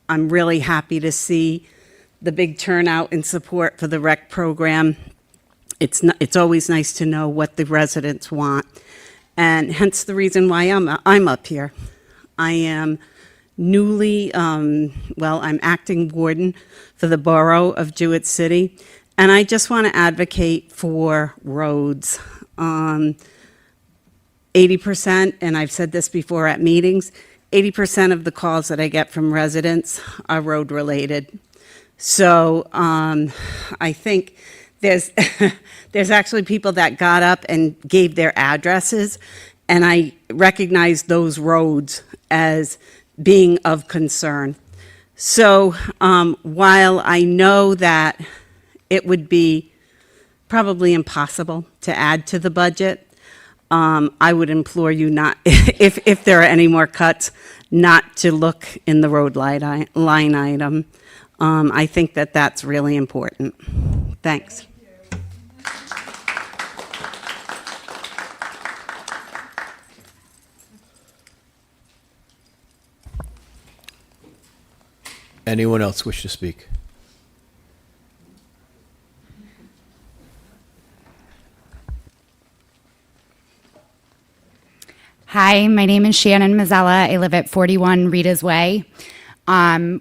really happy to see the big turnout and support for the rec program. It's always nice to know what the residents want, and hence the reason why I'm up here. I am newly, I'm acting warden for the borough of Jewett City, and I just want to advocate for roads. 80%, and I've said this before at meetings, 80% of the calls that I get from residents are road-related. So I think there's there's actually people that got up and gave their addresses, and I recognize those roads as being of concern. So while I know that it would be probably impossible to add to the budget, I would implore you not, if there are any more cuts, not to look in the road line item. I think that that's really important. Thanks. Anyone else wish to speak? Hi, my name is Shannon Mazzella. I live at 41 Rita's Way.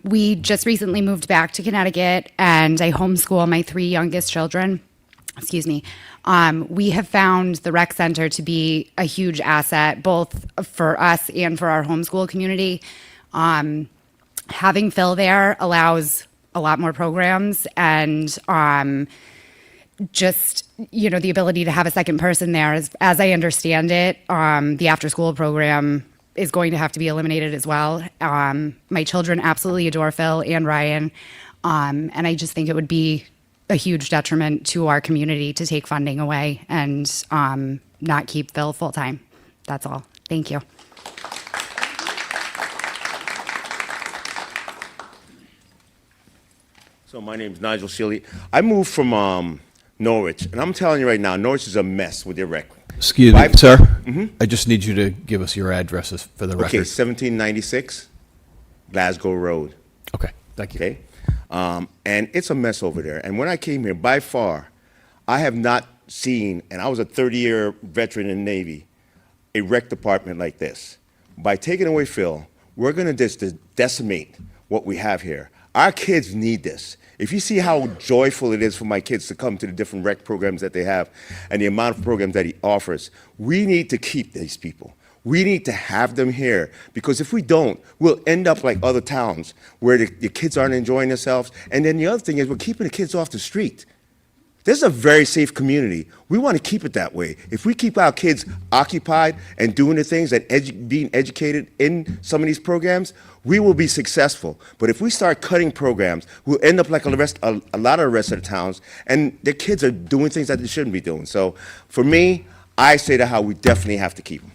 We just recently moved back to Connecticut, and I homeschool my 3 youngest children. Excuse me. We have found the rec center to be a huge asset, both for us and for our homeschool community. Having Phil there allows a lot more programs, and just, you know, the ability to have a second person there. As I understand it, the after-school program is going to have to be eliminated as well. My children absolutely adore Phil and Ryan, and I just think it would be a huge detriment to our community to take funding away and not keep Phil full-time. That's all. Thank you. So my name's Nigel Seeley. I moved from Norwich, and I'm telling you right now, Norwich is a mess with their rec. Excuse me, sir. I just need you to give us your addresses for the record. Okay, 1796 Glasgow Road. Okay, thank you. Okay, and it's a mess over there. And when I came here, by far, I have not seen, and I was a 30-year veteran in the Navy, a rec department like this. By taking away Phil, we're going to just decimate what we have here. Our kids need this. If you see how joyful it is for my kids to come to the different rec programs that they have and the amount of programs that he offers, we need to keep these people. We need to have them here, because if we don't, we'll end up like other towns where the kids aren't enjoying themselves. And then the other thing is we're keeping the kids off the street. This is a very safe community. We want to keep it that way. If we keep our kids occupied and doing the things and being educated in some of these programs, we will be successful. But if we start cutting programs, we'll end up like a lot of the rest of the towns, and their kids are doing things that they shouldn't be doing. So for me, I say that how we definitely have to keep them.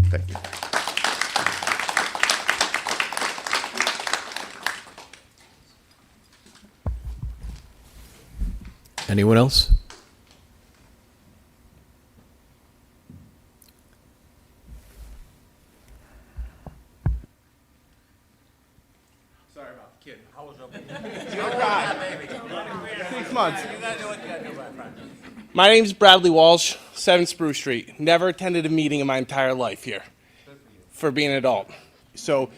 Thank you. Anyone else? Sorry about the kid. I was over here. 6 months. My name's Bradley Walsh, 7 Spruce Street. Never attended a meeting in my entire life here for being an adult. So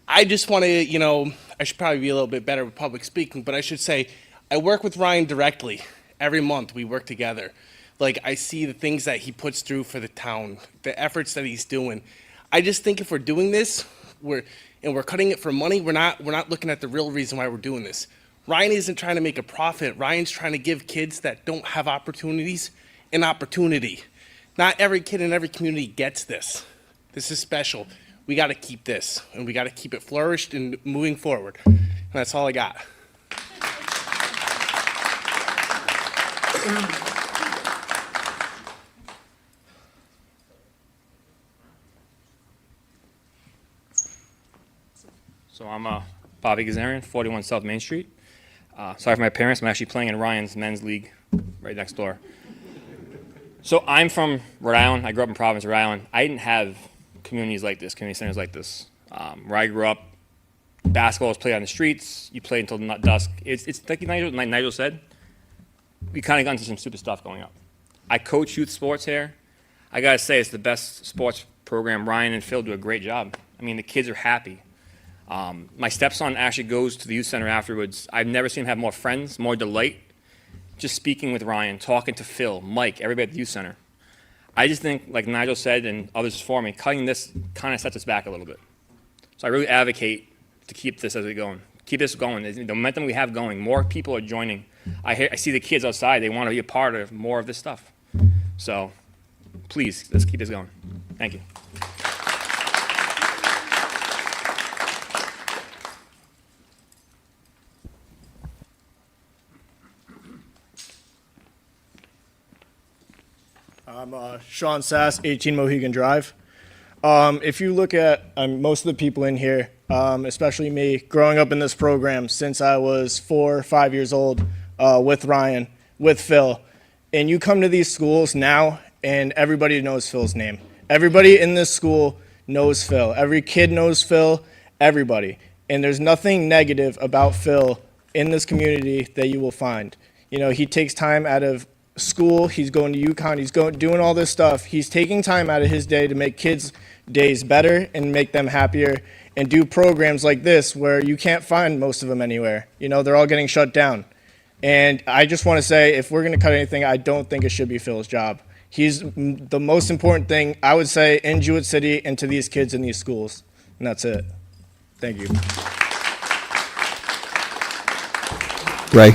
I just want to, you know, I should probably be a little bit better with public speaking, but I should say I work with Ryan directly. Every month we work together. Like, I see the things that he puts through for the town, the efforts that he's doing. I just think if we're doing this, we're cutting it for money, we're not looking at the real reason why we're doing this. Ryan isn't trying to make a profit. Ryan's trying to give kids that don't have opportunities an opportunity. Not every kid in every community gets this. This is special. We got to keep this, and we got to keep it flourished and moving forward. And that's all I got. So I'm Bobby Gazarian, 41 South Main Street. Sorry for my parents. I'm actually playing in Ryan's men's league right next door. So I'm from Rhode Island. I grew up in Providence, Rhode Island. I didn't have communities like this, community centers like this. Where I grew up, basketball was played on the streets. You played until dusk. It's like Nigel said, we kind of got into some stupid stuff going up. I coach youth sports here. I got to say, it's the best sports program. Ryan and Phil do a great job. I mean, the kids are happy. My stepson actually goes to the youth center afterwards. I've never seen him have more friends, more delight. Just speaking with Ryan, talking to Phil, Mike, everybody at the youth center. I just think, like Nigel said and others before me, cutting this kind of sets us back a little bit. So I really advocate to keep this as we go. Keep this going. The momentum we have going, more people are joining. I see the kids outside. They want to be a part of more of this stuff. So please, let's keep this going. Thank you. I'm Sean Sass, 18 Mohegan Drive. If you look at most of the people in here, especially me, growing up in this program since I was 4 or 5 years old with Ryan, with Phil, and you come to these schools now and everybody knows Phil's name. Everybody in this school knows Phil. Every kid knows Phil, everybody. And there's nothing negative about Phil in this community that you will find. You know, he takes time out of school, he's going to UConn, he's doing all this stuff. He's taking time out of his day to make kids' days better and make them happier and do programs like this where you can't find most of them anywhere. You know, they're all getting shut down. And I just want to say, if we're going to cut anything, I don't think it should be Phil's job. He's the most important thing, I would say, in Jewett City and to these kids in these schools. And that's it. Thank you. Ray.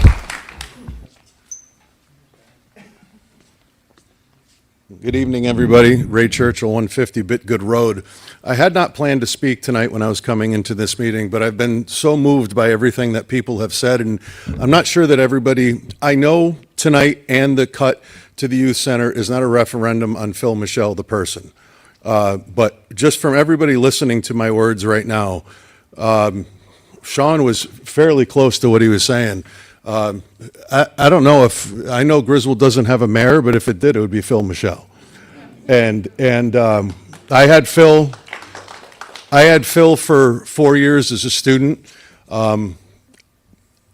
Good evening, everybody. Ray Churchill, 150 Bitgood Road. I had not planned to speak tonight when I was coming into this meeting, but I've been so moved by everything that people have said, and I'm not sure that everybody, I know tonight and the cut to the youth center is not a referendum on Phil Michelle, the person. But just from everybody listening to my words right now, Sean was fairly close to what he was saying. I don't know if, I know Griswold doesn't have a mayor, but if it did, it would be Phil Michelle. And I had Phil for 4 years as a student. I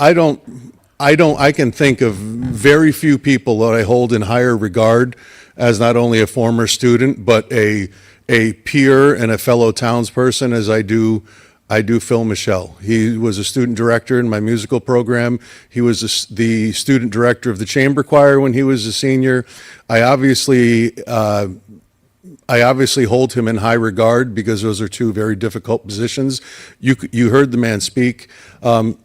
can think of very few people that I hold in higher regard as not only a former student, but a peer and a fellow townsperson as I do Phil Michelle. He was a student director in my musical program. He was the student director of the chamber choir when he was a senior. I obviously hold him in high regard because those are two very difficult positions. You heard the man speak. I'm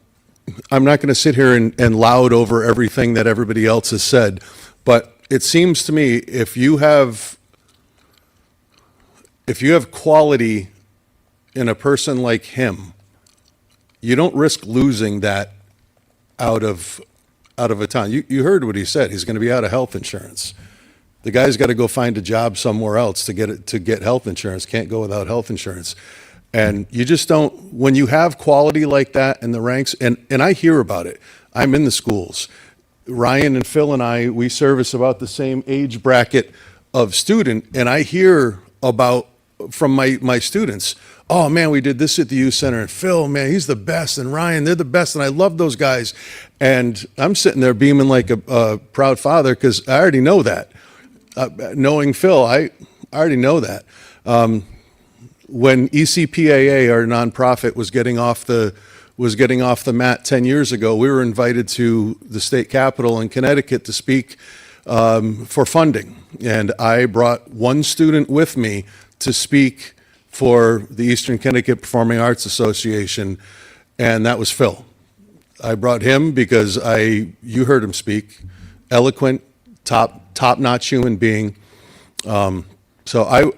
not going to sit here and loud over everything that everybody else has said, but it seems to me if you have quality in a person like him, you don't risk losing that out of a town. You heard what he said. He's going to be out of health insurance. The guy's got to go find a job somewhere else to get health insurance. Can't go without health insurance. And you just don't, when you have quality like that in the ranks, and I hear about it. I'm in the schools. Ryan and Phil and I, we service about the same age bracket of student, and I hear about from my students, oh man, we did this at the youth center, and Phil, man, he's the best, and Ryan, they're the best, and I love those guys. And I'm sitting there beaming like a proud father because I already know that. Knowing Phil, I already know that. When ECPAA, our nonprofit, was getting off the mat 10 years ago, we were invited to the state capitol in Connecticut to speak for funding. And I brought one student with me to speak for the Eastern Connecticut Performing Arts Association, and that was Phil. I brought him because you heard him speak, eloquent, top-notch human being. So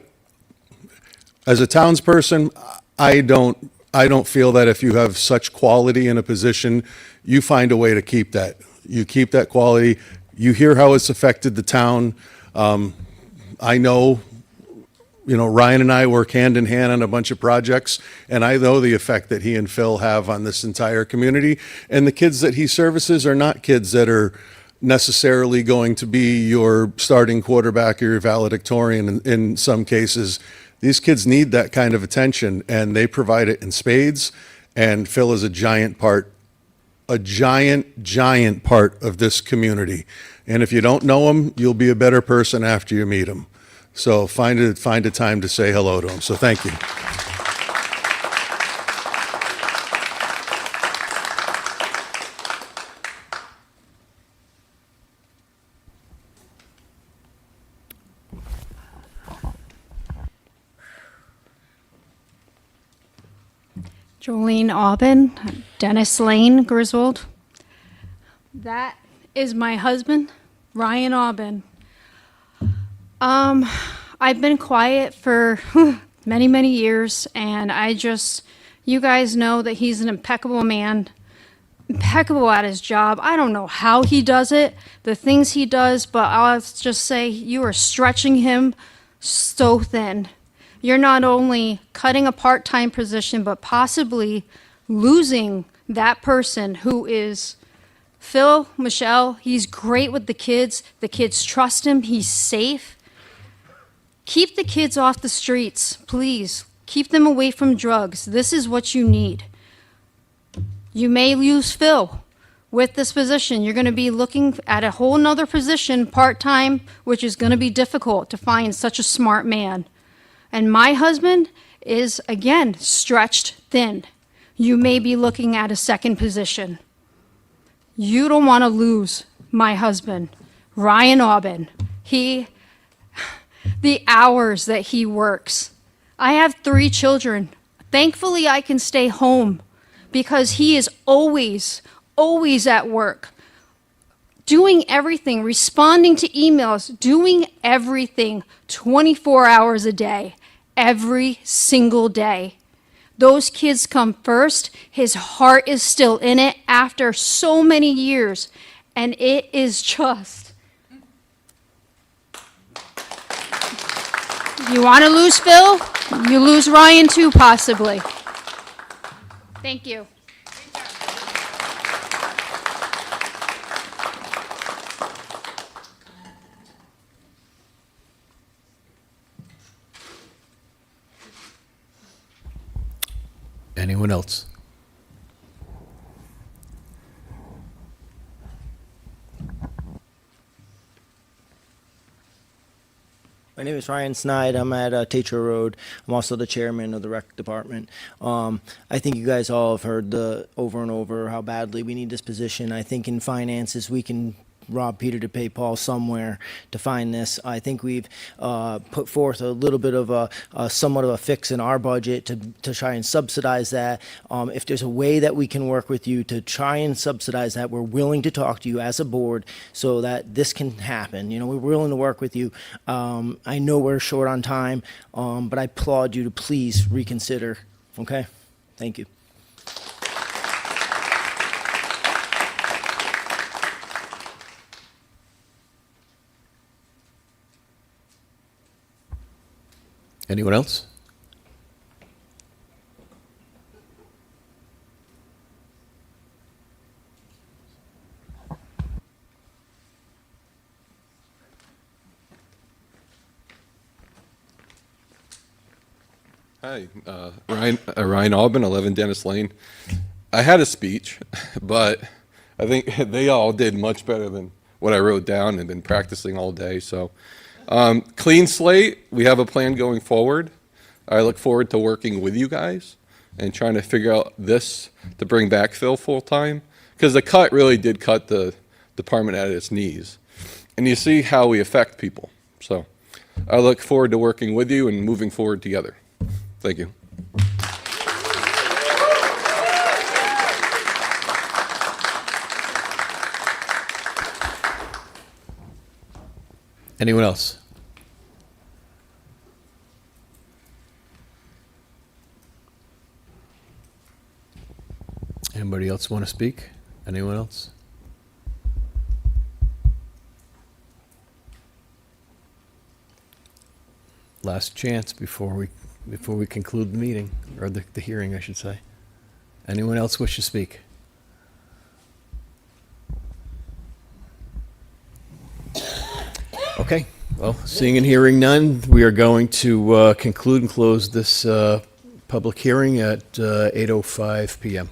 as a townsperson, I don't feel that if you have such quality in a position, you find a way to keep that. You keep that quality. You hear how it's affected the town. I know, Ryan and I work hand in hand on a bunch of projects, and I know the effect that he and Phil have on this entire community. And the kids that he services are not kids that are necessarily going to be your starting quarterback or your valedictorian in some cases. These kids need that kind of attention, and they provide it in spades, and Phil is a giant part of this community. And if you don't know him, you'll be a better person after you meet him. So find a time to say hello to him. So thank you. Jolene Aubin, Dennis Lane, Griswold. That is my husband, Ryan Aubin. I've been quiet for many, many years, and you guys know that he's an impeccable man, impeccable at his job. I don't know how he does it, the things he does, but I'll just say you are stretching him so thin. You're not only cutting a part-time position, but possibly losing that person who is Phil, Michelle. He's great with the kids. The kids trust him. He's safe. Keep the kids off the streets, please. Keep them away from drugs. This is what you need. You may lose Phil with this position. You're going to be looking at a whole nother position, part-time, which is going to be difficult to find such a smart man. And my husband is, again, stretched thin. You may be looking at a second position. You don't want to lose my husband, Ryan Aubin. The hours that he works. I have 3 children. Thankfully, I can stay home because he is always at work, doing everything, responding to emails, doing everything 24 hours a day, every single day. Those kids come first. His heart is still in it after so many years, and it is just... You want to lose Phil? You lose Ryan too, possibly. Thank you. Anyone else? My name is Ryan Snide. I'm at Teacher Road. I'm also the chairman of the rec department. I think you guys all have heard over and over how badly we need this position. I think in finances we can rob Peter to pay Paul somewhere to find this. I think we've put forth a little bit of somewhat of a fix in our budget to try and subsidize that. If there's a way that we can work with you to try and subsidize that, we're willing to talk to you as a board so that this can happen. You know, we're willing to work with you. I know we're short on time, but I applaud you to please reconsider. Okay? Thank you. Anyone else? Hi, Ryan Aubin, 11 Dennis Lane. I had a speech, but I think they all did much better than what I wrote down and been practicing all day. So, clean slate. We have a plan going forward. I look forward to working with you guys and trying to figure out this to bring back Phil full time, because the cut really did cut the department at its knees, and you see how we affect people. So, I look forward to working with you and moving forward together. Thank you. Anyone else? Anybody else want to speak? Anyone else? Last chance before we conclude the meeting, or the hearing, I should say. Anyone else wish to speak? Okay, well, seeing and hearing none, we are going to conclude and close this public hearing at 8:05 PM.